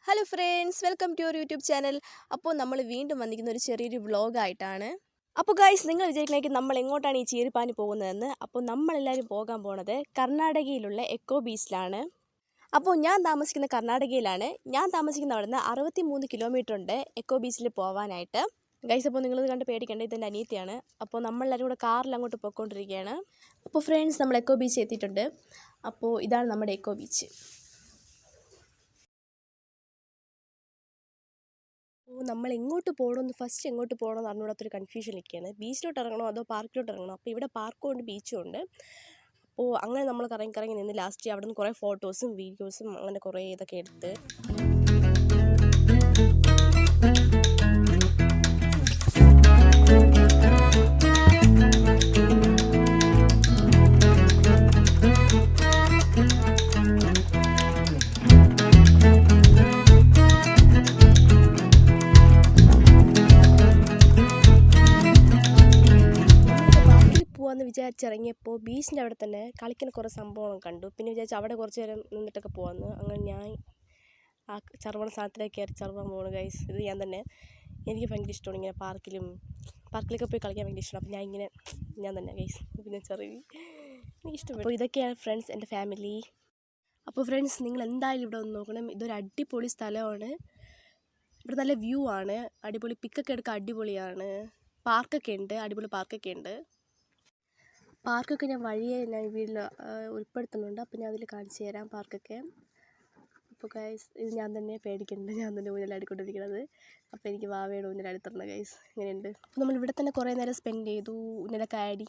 Hello friends, welcome to your YouTube channel. അപ്പോൾ നമ്മൾ വീണ്ടും വന്നിരിക്കുന്ന ഒരു ചെറിയൊരു വ്ളോഗായിട്ടാണ്. അപ്പോൾ ഗൈസ്, നിങ്ങൾ വിചാരിക്കണമെങ്കിൽ നമ്മൾ എങ്ങോട്ടാണ് ഈ ചീറിപ്പാനി പോകുന്നതെന്ന്. അപ്പോൾ നമ്മളെല്ലാവരും പോകാൻ പോണത് കർണാടകയിലുള്ള എക്കോ ബീച്ചിലാണ്. അപ്പോൾ ഞാൻ താമസിക്കുന്ന കർണാടകയിലാണ്. ഞാൻ താമസിക്കുന്ന അവിടെ നിന്ന് 63 കിലോമീറ്റർ ഉണ്ട് എക്കോ ബീച്ചിൽ പോകാനായിട്ട്. ഗൈസ്, അപ്പോൾ നിങ്ങളിത് കണ്ട് പേടിക്കേണ്ട, ഇതെൻ്റെ അനിയത്തിയാണ്. അപ്പോൾ നമ്മളെല്ലാവരും കൂടെ കാറിൽ അങ്ങോട്ട് പോയിക്കൊണ്ടിരിക്കുകയാണ്. അപ്പോൾ ഫ്രണ്ട്സ്, നമ്മൾ എക്കോ ബീച്ച് എത്തിയിട്ടുണ്ട്. അപ്പോൾ ഇതാണ് നമ്മുടെ എക്കോ ബീച്ച്. നമ്മൾ എങ്ങോട്ട് പോകണമെന്ന് ഫസ്റ്റ് എങ്ങോട്ട് പോകണമെന്ന് അറിഞ്ഞൂടാത്തൊരു കൺഫ്യൂഷനിലൊക്കെയാണ്. ബീച്ചിലോട്ട് ഇറങ്ങണോ അതോ പാർക്കിലോട്ട് ഇറങ്ങണോ? അപ്പോൾ ഇവിടെ പാർക്കും ഉണ്ട്, ബീച്ചും ഉണ്ട്. അപ്പോൾ അങ്ങനെ നമ്മൾ കറങ്ങി കറങ്ങി നിന്ന് ലാസ്റ്റ് അവിടെ നിന്ന് കുറേ ഫോട്ടോസും വീഡിയോസും അങ്ങനെ കുറേ ഇതൊക്കെ എടുത്ത് പോകാമെന്ന് വിചാരിച്ചിറങ്ങിയപ്പോൾ ബീച്ചിൻ്റെ അവിടെ തന്നെ കളിക്കുന്ന കുറേ സംഭവങ്ങൾ കണ്ടു. പിന്നെ വിചാരിച്ചു അവിടെ കുറച്ച് നേരം നിന്നിട്ടൊക്കെ പോകാമെന്ന്. അങ്ങനെ ഞാൻ ആ ചർവണ സാധനത്തിലേക്ക് കയറി ചർവാൻ പോകണം ഗൈസ്. ഇത് ഞാൻ തന്നെ, എനിക്ക് ഭയങ്കര ഇഷ്ടമാണ് ഇങ്ങനെ പാർക്കിലൊക്കെ പോയി കളിക്കാൻ ഭയങ്കര ഇഷ്ടമാണ്. അപ്പോൾ ഞാൻ തന്നെ ഗൈസ് പിന്നെ എനിക്ക് ഇഷ്ടപ്പെട്ടു. അപ്പോൾ ഇതൊക്കെയാണ് ഫ്രണ്ട്സ് എൻ്റെ ഫാമിലി. അപ്പോൾ ഫ്രണ്ട്സ്, നിങ്ങൾ എന്തായാലും ഇവിടെ ഒന്ന് നോക്കണം. ഇതൊരു അടിപൊളി സ്ഥലമാണ്. ഇവിടെ നല്ല വ്യൂ ആണ്, അടിപൊളി പിക്കൊക്കെ എടുക്കാൻ അടിപൊളിയാണ്. പാർക്കൊക്കെ ഉണ്ട്, അടിപൊളി പാർക്കൊക്കെ ഉണ്ട്. പാർക്കൊക്കെ ഞാൻ വീട്ടിൽ ഉൾപ്പെടുത്തുന്നുണ്ട്. അപ്പോൾ ഞാൻ അതിൽ കാണിച്ചു തരാം പാർക്കൊക്കെ. അപ്പോൾ ഗൈസ്, ഇത് ഞാൻ തന്നെ പേടിക്കുന്നുണ്ട്, ഞാൻ തന്നെ ഊഞ്ഞാലാടിക്കൊണ്ടിരിക്കുന്നത്. അപ്പോൾ എനിക്ക് വാവയുടെ ഊഞ്ഞാലാടിത്തരണം ഗൈസ്. ഇങ്ങനെയുണ്ട്. അപ്പോൾ നമ്മൾ ഇവിടെ തന്നെ കുറേ നേരം സ്പെൻഡ് ചെയ്തു, ഊഞ്ഞാലൊക്കെ ആടി.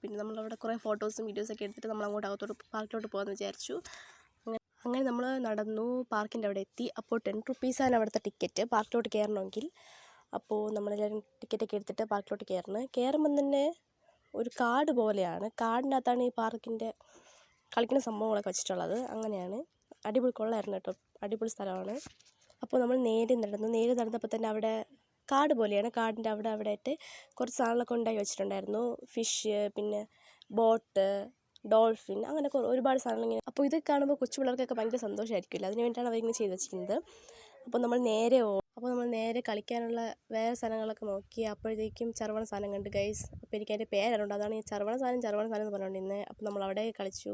പിന്നെ നമ്മളവിടെ കുറേ ഫോട്ടോസും വീഡിയോസൊക്കെ എടുത്തിട്ട് നമ്മൾ അങ്ങോട്ട് പാർക്കിലോട്ട് പോകാമെന്ന് വിചാരിച്ചു. അങ്ങനെ നമ്മൾ നടന്നു, പാർക്കിൻ്റെ അവിടെ എത്തി. അപ്പോൾ 10 റുപ്പീസാണ് അവിടുത്തെ ടിക്കറ്റ് പാർക്കിലോട്ട് കയറണമെങ്കിൽ. അപ്പോൾ നമ്മളെല്ലാവരും ടിക്കറ്റൊക്കെ എടുത്തിട്ട് പാർക്കിലോട്ട് കയറുമ്പം തന്നെ ഒരു കാട് പോലെയാണ്. കാടിനകത്താണ് ഈ പാർക്കിൻ്റെ കളിക്കുന്ന സംഭവങ്ങളൊക്കെ വെച്ചിട്ടുള്ളത്. അങ്ങനെയാണ്, അടിപൊളി കൊള്ളായിരുന്നു കേട്ടോ, അടിപൊളി സ്ഥലമാണ്. അപ്പോൾ നമ്മൾ നേരെ നടന്നപ്പോൾ തന്നെ അവിടെ കാട് പോലെയാണ്. കാടിൻ്റെ അവിടെ ആയിട്ട് കുറച്ച് സാധനങ്ങളൊക്കെ ഉണ്ടാക്കി വെച്ചിട്ടുണ്ടായിരുന്നു. ഫിഷ്, പിന്നെ ബോട്ട്, ഡോൾഫിൻ, അങ്ങനെ ഒരുപാട് സാധനങ്ങൾ ഇങ്ങനെ. അപ്പോൾ ഇത് കാണുമ്പോൾ കൊച്ചു പിള്ളേർക്കൊക്കെ ഭയങ്കര സന്തോഷമായിരിക്കുമല്ലോ, അതിന് വേണ്ടിയിട്ടാണ് അവരിങ്ങനെ ചെയ്ത് വെച്ചിരിക്കുന്നത്. അപ്പോൾ നമ്മൾ നേരെ കളിക്കാനുള്ള വേറെ സാധനങ്ങളൊക്കെ നോക്കി. അപ്പോഴത്തേക്കും ചർവണ സാധനം കണ്ട് ഗൈസ്. അപ്പോൾ എനിക്ക് അതിൻ്റെ പേരറിയുണ്ട്, അതാണ് ഈ ചർവണ സാധനം എന്ന് പറഞ്ഞുകൊണ്ടിരുന്നത്. അപ്പോൾ നമ്മൾ അവിടെ കളിച്ചു.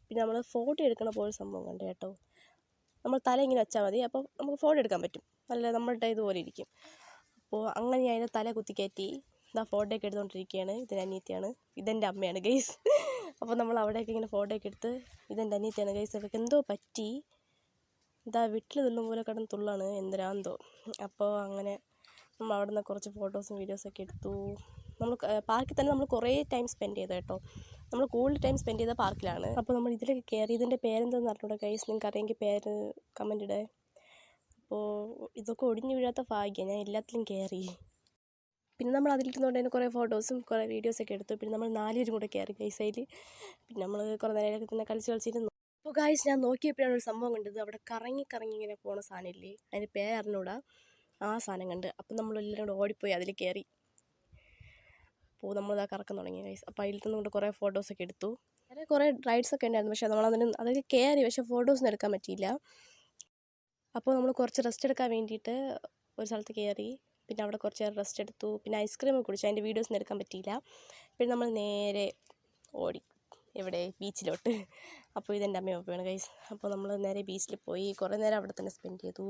പിന്നെ നമ്മൾ ഫോട്ടോ എടുക്കണ പോലെ സംഭവം കണ്ടു കേട്ടോ. നമ്മൾ തല ഇങ്ങനെ വെച്ചാൽ മതി, അപ്പോൾ നമുക്ക് ഫോട്ടോ എടുക്കാൻ പറ്റും. നല്ല നമ്മളുടെ ഇതുപോലെ ഇരിക്കും. അപ്പോൾ അങ്ങനെ ഞാൻ അതിൻ്റെ തല കുത്തിക്കയറ്റി ഫോട്ടോ ഒക്കെ എടുത്തുകൊണ്ടിരിക്കുകയാണ്. ഇതെൻ്റെ അനിയത്തിയാണ്, ഇതെൻ്റെ അമ്മയാണ് ഗൈസ്. അപ്പോൾ നമ്മൾ അവിടെയൊക്കെ ഇങ്ങനെ ഫോട്ടോ ഒക്കെ എടുത്ത്, ഇതെൻ്റെ അനിയത്തിയാണ് ഗൈസ്. അവർക്ക് എന്തോ പറ്റി, വീട്ടിൽ തുള്ളും പോലെ കിടന്ന് തുള്ളാണ്, എന്തരാന്തോ. അപ്പോൾ അങ്ങനെ നമ്മൾ അവിടെ നിന്ന് കുറച്ച് ഫോട്ടോസും വീഡിയോസൊക്കെ എടുത്തു. നമ്മൾ പാർക്കിൽ തന്നെ നമ്മൾ കുറേ ടൈം സ്പെൻഡ് ചെയ്തു കേട്ടോ. നമ്മൾ കൂടുതൽ ടൈം സ്പെൻഡ് ചെയ്ത പാർക്കിലാണ്. അപ്പോൾ നമ്മൾ ഇതിലൊക്കെ കയറി. ഇതിൻ്റെ പേരെന്താണെന്ന് അറിഞ്ഞൂടെ ഗൈസ്, നിങ്ങൾക്ക് അറിയെങ്കിൽ പേര് കമൻ്റ് ഇടേ. അപ്പോൾ ഇതൊക്കെ ഒടിഞ്ഞു വീഴാത്ത ഭാഗ്യം, ഞാൻ എല്ലാത്തിലും കയറി. പിന്നെ നമ്മൾ അതിലിരുന്നുകൊണ്ട് തന്നെ കുറേ ഫോട്ടോസും കുറേ വീഡിയോസൊക്കെ എടുത്തു. പിന്നെ നമ്മൾ 4 പേരും കൂടെ കയറി ഗൈസ് അതിൽ. പിന്നെ നമ്മൾ കുറേ നേരമൊക്കെ തന്നെ കളിച്ചിരുന്നു. അപ്പോൾ ഗൈസ്, ഞാൻ നോക്കിയപ്പോഴാണ് ഒരു സംഭവം കണ്ടത്. അവിടെ കറങ്ങി ഇങ്ങനെ പോകുന്ന സാധനമില്ലേ, അതിൻ്റെ പേരറിഞ്ഞൂടാ, ആ സാധനം കണ്ട്. അപ്പം നമ്മളെല്ലാവരും കൂടെ ഓടിപ്പോയി അതിൽ കയറി. അപ്പോൾ നമ്മളിതാ കറക്കം തുടങ്ങി ഗൈസ്. അപ്പോൾ അതിൽ നിന്നുകൊണ്ട് കുറേ ഫോട്ടോസൊക്കെ എടുത്തു. വേറെ കുറേ റൈഡ്സൊക്കെ ഉണ്ടായിരുന്നു, പക്ഷേ അതൊക്കെ കയറി, പക്ഷേ ഫോട്ടോസൊന്നും എടുക്കാൻ പറ്റിയില്ല. അപ്പോൾ നമ്മൾ കുറച്ച് റെസ്റ്റ് എടുക്കാൻ വേണ്ടിയിട്ട് ഒരു സ്ഥലത്ത് കയറി. പിന്നെ അവിടെ കുറച്ച് നേരം റെസ്റ്റ് എടുത്തു. പിന്നെ ഐസ്ക്രീമൊക്കെ കുടിച്ചു, അതിൻ്റെ വീഡിയോസൊന്നും എടുക്കാൻ പറ്റിയില്ല. പിന്നെ നമ്മൾ നേരെ ഓടി ബീച്ചിലോട്ട്. അപ്പോൾ ഇതെൻ്റെ അമ്മയും അപ്പയാണ് ഗൈസ്. അപ്പോൾ നമ്മൾ നേരെ ബീച്ചിൽ പോയി കുറേ നേരം അവിടെ തന്നെ സ്പെൻഡ് ചെയ്തു.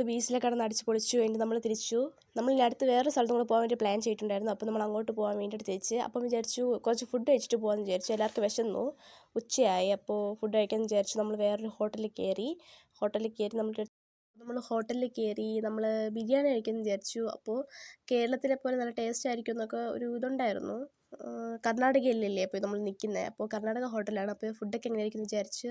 ബീച്ചിലൊക്കെ കടന്ന് അടിച്ച് പൊളിച്ചു കഴിഞ്ഞ് നമ്മൾ തിരിച്ചു. നമ്മൾ ഇനി അടുത്ത് വേറെ സ്ഥലത്തും കൂടെ പോകാൻ വേണ്ടി പ്ലാൻ ചെയ്തിട്ടുണ്ടായിരുന്നു. അപ്പോൾ നമ്മൾ അങ്ങോട്ട് പോകാൻ വേണ്ടിയിട്ട് തിരിച്ച്. അപ്പം വിചാരിച്ചു കുറച്ച് ഫുഡ് കഴിച്ചിട്ട് പോകാമെന്ന് വിചാരിച്ചു. എല്ലാവർക്കും വിശന്നു, ഉച്ചയായി. അപ്പോൾ ഫുഡ് കഴിക്കാമെന്ന് വിചാരിച്ചു. നമ്മൾ വേറൊരു ഹോട്ടലിൽ കയറി. നമ്മൾ ബിരിയാണി കഴിക്കാമെന്ന് വിചാരിച്ചു. അപ്പോൾ കേരളത്തിലെ പോലെ നല്ല ടേസ്റ്റ് ആയിരിക്കും എന്നൊക്കെ ഒരു ഇതുണ്ടായിരുന്നു. കർണാടകയിലല്ലേ അപ്പോൾ നമ്മൾ നിൽക്കുന്നത്. അപ്പോൾ കർണാടക ഹോട്ടലാണ്. അപ്പോൾ ഫുഡൊക്കെ എങ്ങനെയായിരിക്കും എന്ന് വിചാരിച്ച്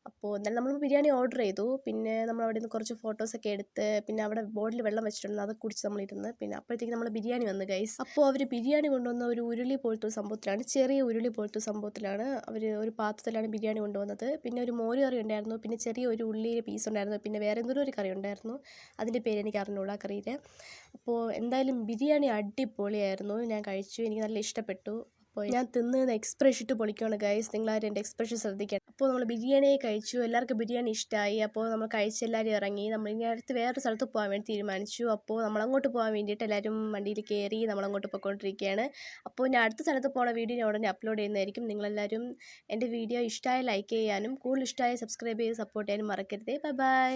അപ്പോൾ എന്നാലും നമ്മൾ ബിരിയാണി ഓർഡർ ചെയ്തു. പിന്നെ നമ്മൾ അവിടെ നിന്ന് കുറച്ച് ഫോട്ടോസൊക്കെ എടുത്ത് പിന്നെ അവിടെ ബോർഡിൽ വെള്ളം വെച്ചിട്ടുണ്ട്, അത് കുടിച്ച് നമ്മളിരുന്ന്. പിന്നെ അപ്പോഴത്തേക്ക് നമ്മൾ ബിരിയാണി വന്നു ഗൈസ്. അപ്പോൾ അവർ ബിരിയാണി കൊണ്ടുവന്ന ഒരു ഉരുളി പോലത്തെ ഒരു സംഭവത്തിലാണ്, ചെറിയ ഉരുളി പോലത്തെ സംഭവത്തിലാണ് അവർ ഒരു പാത്രത്തിലാണ് ബിരിയാണി കൊണ്ടുവന്നത്. പിന്നെ ഒരു മോര് കറി ഉണ്ടായിരുന്നു, പിന്നെ ചെറിയ ഒരു ഉള്ളിയുടെ പീസ് ഉണ്ടായിരുന്നു, പിന്നെ വേറെ എന്തൊരു ഒരു കറി ഉണ്ടായിരുന്നു, അതിൻ്റെ പേര് എനിക്ക് അറിഞ്ഞൂടാ കറിയുടെ. അപ്പോൾ എന്തായാലും ബിരിയാണി അടിപൊളിയായിരുന്നു, ഞാൻ കഴിച്ചു, എനിക്ക് നല്ല ഇഷ്ടപ്പെട്ടു. അപ്പോൾ ഞാൻ തിന്ന് എക്സ്പ്രഷൻ ഇട്ട് പൊളിക്കുകയാണ് ഗൈസ്, നിങ്ങളാരും എൻ്റെ എക്സ്പ്രഷൻ ശ്രദ്ധിക്കണം. അപ്പോൾ നമ്മൾ ബിരിയാണി കഴിച്ചു, എല്ലാവർക്കും ബിരിയാണി ഇഷ്ടമായി. അപ്പോൾ നമ്മൾ കഴിച്ച് എല്ലാവരും ഇറങ്ങി. നമ്മൾ ഇനി അടുത്ത് വേറൊരു സ്ഥലത്ത് പോകാൻ വേണ്ടി തീരുമാനിച്ചു. അപ്പോൾ നമ്മൾ അങ്ങോട്ട് പോകാൻ വേണ്ടിയിട്ട് എല്ലാവരും വണ്ടിയിൽ കയറി നമ്മളങ്ങോട്ട് പോയിക്കൊണ്ടിരിക്കുകയാണ്. അപ്പോൾ ഞാൻ അടുത്ത സ്ഥലത്ത് പോകുന്ന വീഡിയോ ഞാൻ ഉടനെ അപ്ലോഡ് ചെയ്യുന്നതായിരിക്കും. നിങ്ങളെല്ലാവരും എൻ്റെ വീഡിയോ ഇഷ്ടമായി ലൈക്ക് ചെയ്യാനും കൂടുതൽ ഇഷ്ടമായി സബ്സ്ക്രൈബ് ചെയ്ത് സപ്പോർട്ട് ചെയ്യാനും മറക്കരുതേ. Bye bye.